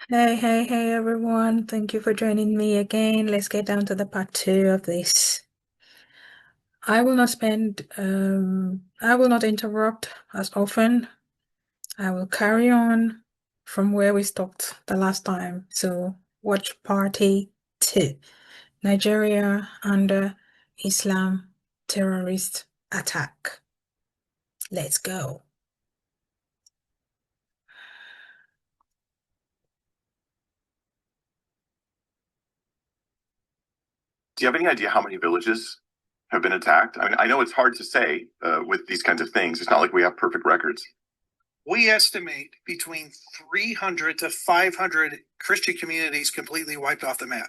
Hey everyone. Thank you for joining me again. Let's get down to the part two of this. I will not interrupt as often. I will carry on from where we stopped the last time. So watch party two. Nigeria under Islam terrorist attack. Let's go. Do you have any idea how many villages have been attacked? I mean, I know it's hard to say with these kinds of things. It's not like we have perfect records. We estimate between 300 to 500 Christian communities completely wiped off the map.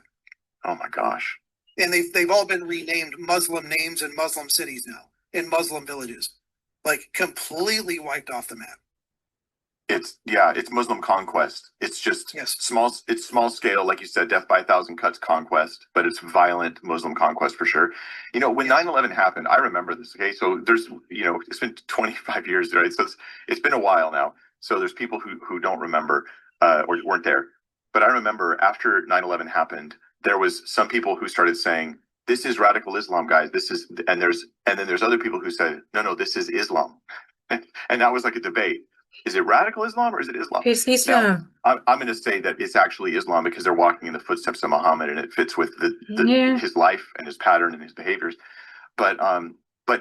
Oh my gosh. And they've all been renamed Muslim names in Muslim cities now, in Muslim villages. Like completely wiped off the map. It's Muslim conquest. It's just Yes. small scale, like you said, death by a thousand cuts conquest, but it's violent Muslim conquest for sure. You know, when Yes. 9/11 happened, I remember this. Okay, so it's been 25 years, right? So it's been a while now. So there's people who don't remember or weren't there. But I remember after 9/11 happened, there was some people who started saying, "This is radical Islam, guys. This is," and then there's other people who said, "No, no, this is Islam," and that was like a debate. Is it radical Islam or is it Islam? It's Now, Islam. I'm going to say that it's actually Islam because they're walking in the footsteps of Muhammad and it fits with Yeah. his life and his pattern and his behaviors. But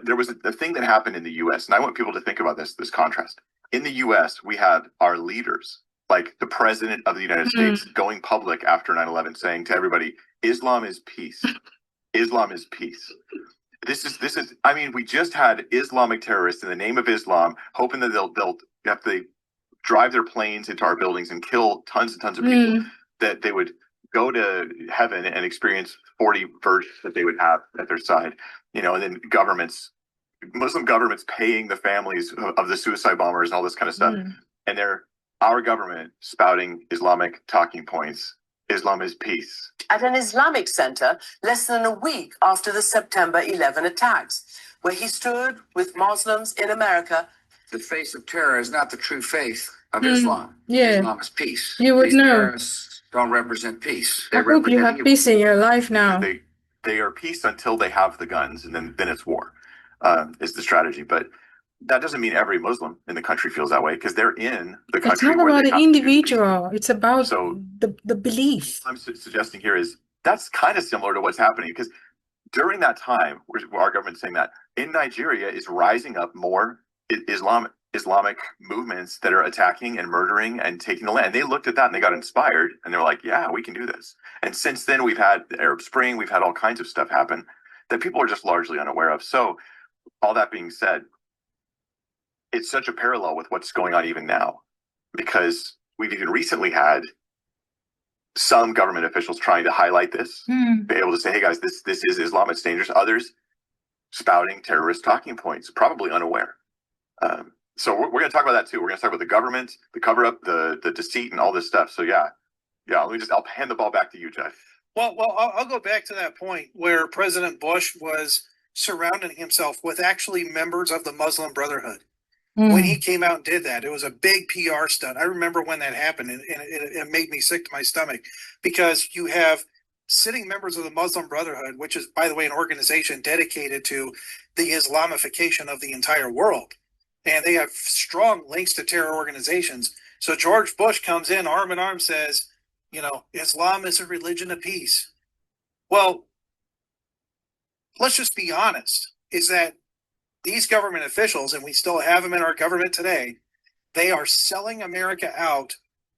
there was a thing that happened in the U.S. and I want people to think about this contrast. In the U.S., we had our leaders, like the president of the United States, going public after 9/11, saying to everybody, "Islam is peace. Islam is peace." This is. I mean, we just had Islamic terrorists in the name of Islam, hoping that they'll have to drive their planes into our buildings and kill tons and tons of people, that they would go to heaven and experience 40 versions that they would have at their side, and then Muslim governments paying the families of the suicide bombers and all this kind of stuff. And our government spouting Islamic talking points. Islam is peace. At an Islamic center less than a week after the September 11 attacks, where he stood with Muslims in America. The face of terror is not the true faith of Islam. Yeah. Islam is peace. You would These know. terrorists don't represent peace. I hope you have peace in your life now. They are peace until they have the guns, and then it's war. Is the strategy, but that doesn't mean every Muslim in the country feels that way because they're in the country. It's not about the individual. It's about the belief. I'm suggesting here is that's kind of similar to what's happening because during that time, where our government's saying that in Nigeria is rising up more Islamic movements that are attacking and murdering and taking the land. They looked at that and they got inspired and they're like, yeah, we can do this. And since then, we've had the Arab Spring, we've had all kinds of stuff happen that people are just largely unaware of. So all that being said, it's such a parallel with what's going on even now, because we've even recently had some government officials trying to highlight this, be able to say, hey guys, this is Islam, it's dangerous. Others spouting terrorist talking points, probably unaware. So we're going to talk about that too. We're going to talk about the government, the cover up, the deceit, and all this stuff. So yeah. I'll hand the ball back to you, Jeff. Well, I'll go back to that point where President Bush was surrounding himself with actually members of the Muslim Brotherhood. When he came out and did that, it was a big PR stunt. I remember when that happened, and it made me sick to my stomach because you have sitting members of the Muslim Brotherhood, which is, by the way, an organization dedicated to the Islamification of the entire world. And they have strong links to terror organizations. So George Bush comes in arm in arm, says, Islam is a religion of peace. Well, let's just be honest, is that these government officials, and we still have them in our government today, they are selling America out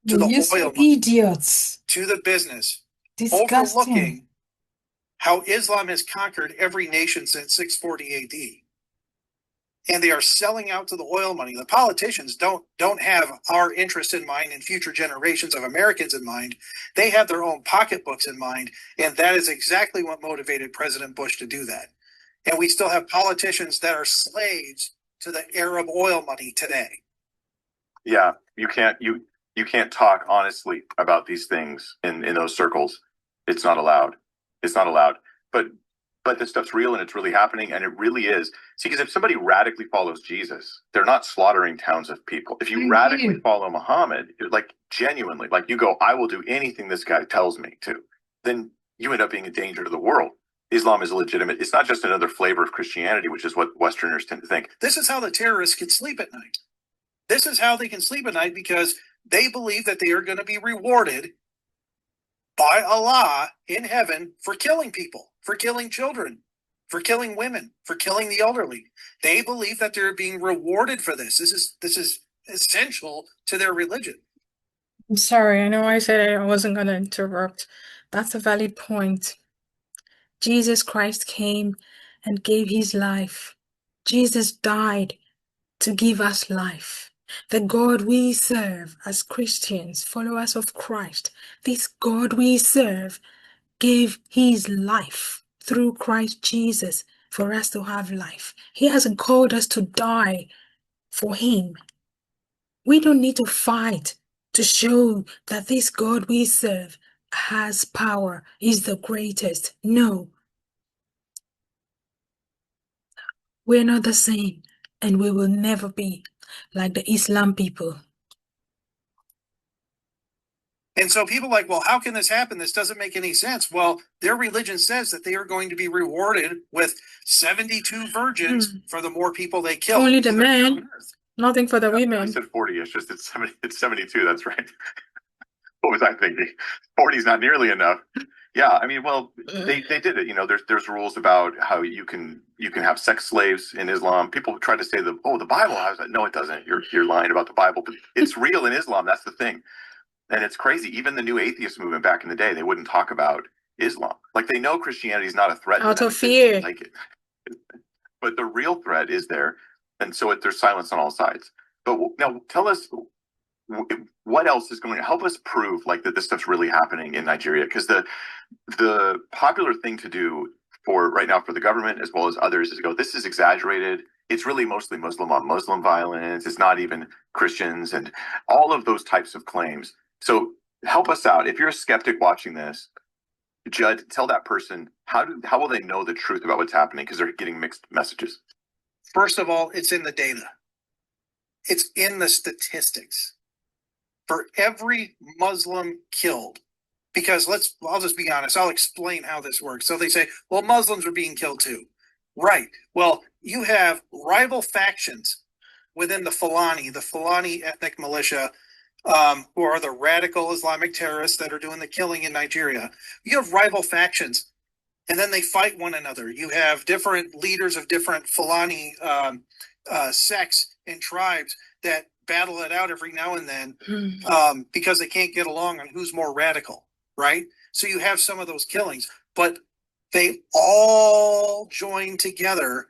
to the oil idiots, to the business, disgusting, overlooking how Islam has conquered every nation since 640 AD. And they are selling out to the oil money. The politicians don't have our interest in mind and future generations of Americans in mind. They have their own pocketbooks in mind, and that is exactly what motivated President Bush to do that. And we still have politicians that are slaves to the Arab oil money today. Yeah, you can't talk honestly about these things in those circles. It's not allowed. It's not allowed. But but this stuff's real and it's really happening, and it really is. See, because if somebody radically follows Jesus, they're not slaughtering towns of people. If you radically follow Muhammad, like genuinely, like you go, I will do anything this guy tells me to, then you end up being a danger to the world. Islam is legitimate. It's not just another flavor of Christianity, which is what Westerners tend to think. This is how the terrorists can sleep at night. This is how they can sleep at night, because they believe that they are going to be rewarded by Allah in heaven for killing people, for killing children, for killing women, for killing the elderly. They believe that they're being rewarded for this. This is essential to their religion. I'm sorry, I know I said I wasn't going to interrupt. That's a valid point. Jesus Christ came and gave his life. Jesus died to give us life. The God we serve as Christians, followers of Christ, this God we serve gave his life through Christ Jesus for us to have life. He hasn't called us to die for him. We don't need to fight to show that this God we serve has power, is the greatest. No. We're not the same, and we will never be like the Islam people. And so people are like, well, how can this happen? This doesn't make any sense. Well, their religion says that they are going to be rewarded with 72 virgins for the more people they kill. Only the men, nothing for the women. I said 40, it's just it's 72, that's right. What was I thinking? 40 is not nearly enough. Yeah, I mean, well, they did it. You know, there's rules about how you can have sex slaves in Islam. People try to say the Bible has that. No, it doesn't. You're lying about the Bible. But it's real in Islam. That's the thing. And it's crazy. Even the new atheist movement back in the day, they wouldn't talk about Islam. Like, they know Christianity is not a threat. Out of fear. Like it. But the real threat is there. And so there's silence on all sides. But now tell us, what else is going to help us prove like that this stuff's really happening in Nigeria? Because the popular thing to do for right now for the government as well as others is to go, this is exaggerated. It's really mostly Muslim on Muslim violence. It's not even Christians and all of those types of claims. So help us out. If you're a skeptic watching this, Judd, tell that person, how will they know the truth about what's happening? Because they're getting mixed messages. First of all, it's in the data. It's in the statistics. For every Muslim killed, because I'll just be honest, I'll explain how this works. So they say, well, Muslims are being killed too. Right. Well, you have rival factions within the Fulani ethnic militia, who are the radical Islamic terrorists that are doing the killing in Nigeria. You have rival factions, and then they fight one another. You have different leaders of different Fulani sects and tribes that battle it out every now and then because they can't get along on who's more radical, right? So you have some of those killings, but they all join together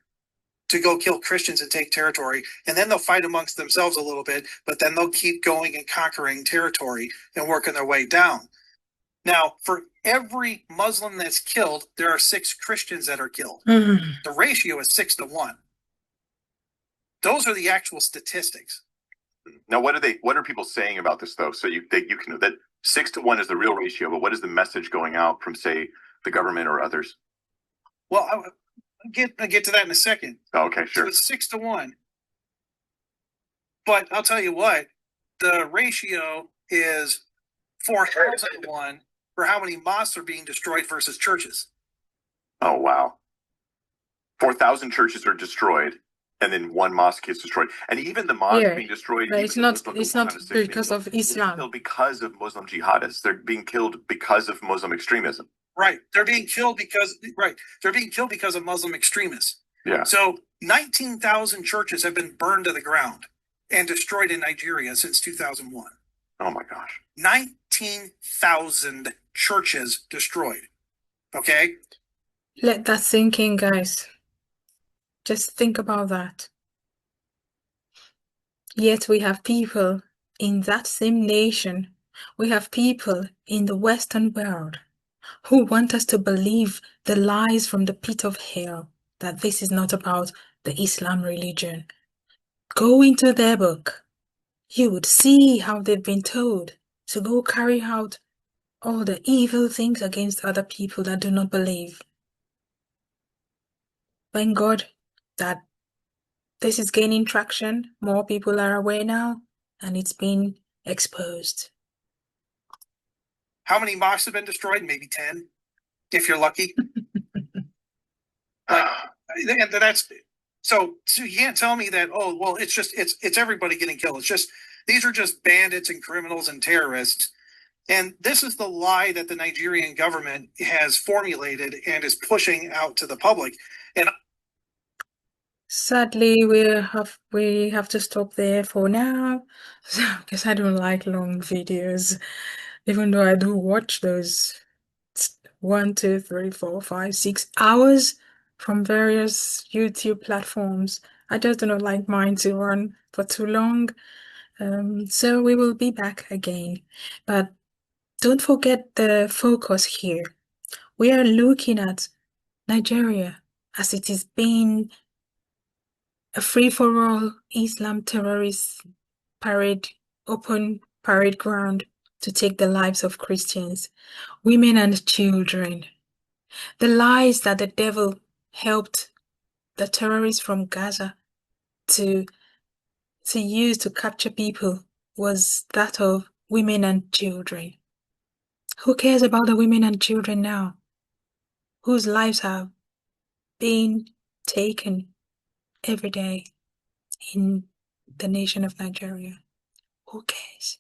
to go kill Christians and take territory, and then they'll fight amongst themselves a little bit, but then they'll keep going and conquering territory and working their way down. Now, for every Muslim that's killed, there are 6 Christians that are killed. The ratio is 6 to 1. Those are the actual statistics. Now, what are people saying about this though? So you can know that 6 to 1 is the real ratio, but what is the message going out from, say, the government or others? Well, I'll get to that in a second. Oh, okay, sure. So it's 6 to 1. But I'll tell you what, the ratio is 4,000 to 1 for how many mosques are being destroyed versus churches. Oh, wow. 4,000 churches are destroyed, and then 1 mosque gets destroyed. And even the mosque being destroyed, it's not because of Islam. It's because of Muslim jihadists. They're being killed because of Muslim extremism. Right. They're being killed because of Muslim extremists. Yeah. So 19,000 churches have been burned to the ground and destroyed in Nigeria since 2001. Oh my gosh. 19,000 churches destroyed. Okay? Let that sink in, guys. Just think about that. Yet we have people in that same nation, we have people in the Western world who want us to believe the lies from the pit of hell, that this is not about the Islam religion. Go into their book. You would see how they've been told to go carry out all the evil things against other people that do not believe. Thank God that this is gaining traction. More people are aware now, and it's been exposed. How many mosques have been destroyed? Maybe 10, if you're lucky. Like, and that's so you can't tell me that, oh, well, it's everybody getting killed. It's just these are just bandits and criminals and terrorists. And this is the lie that the Nigerian government has formulated and is pushing out to the public. And sadly, we have to stop there for now, because I don't like long videos, even though I do watch those 1, 2, 3, 4, 5, 6 hours from various YouTube platforms. I just do not like mine to run for too long. So we will be back again. But don't forget the focus here. We are looking at Nigeria as it is being a free-for-all Islam terrorist open parade ground to take the lives of Christians, women and children. The lies that the devil helped the terrorists from Gaza to use to capture people was that of women and children. Who cares about the women and children now, whose lives have been taken every day in the nation of Nigeria? Who cares?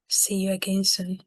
See you again soon.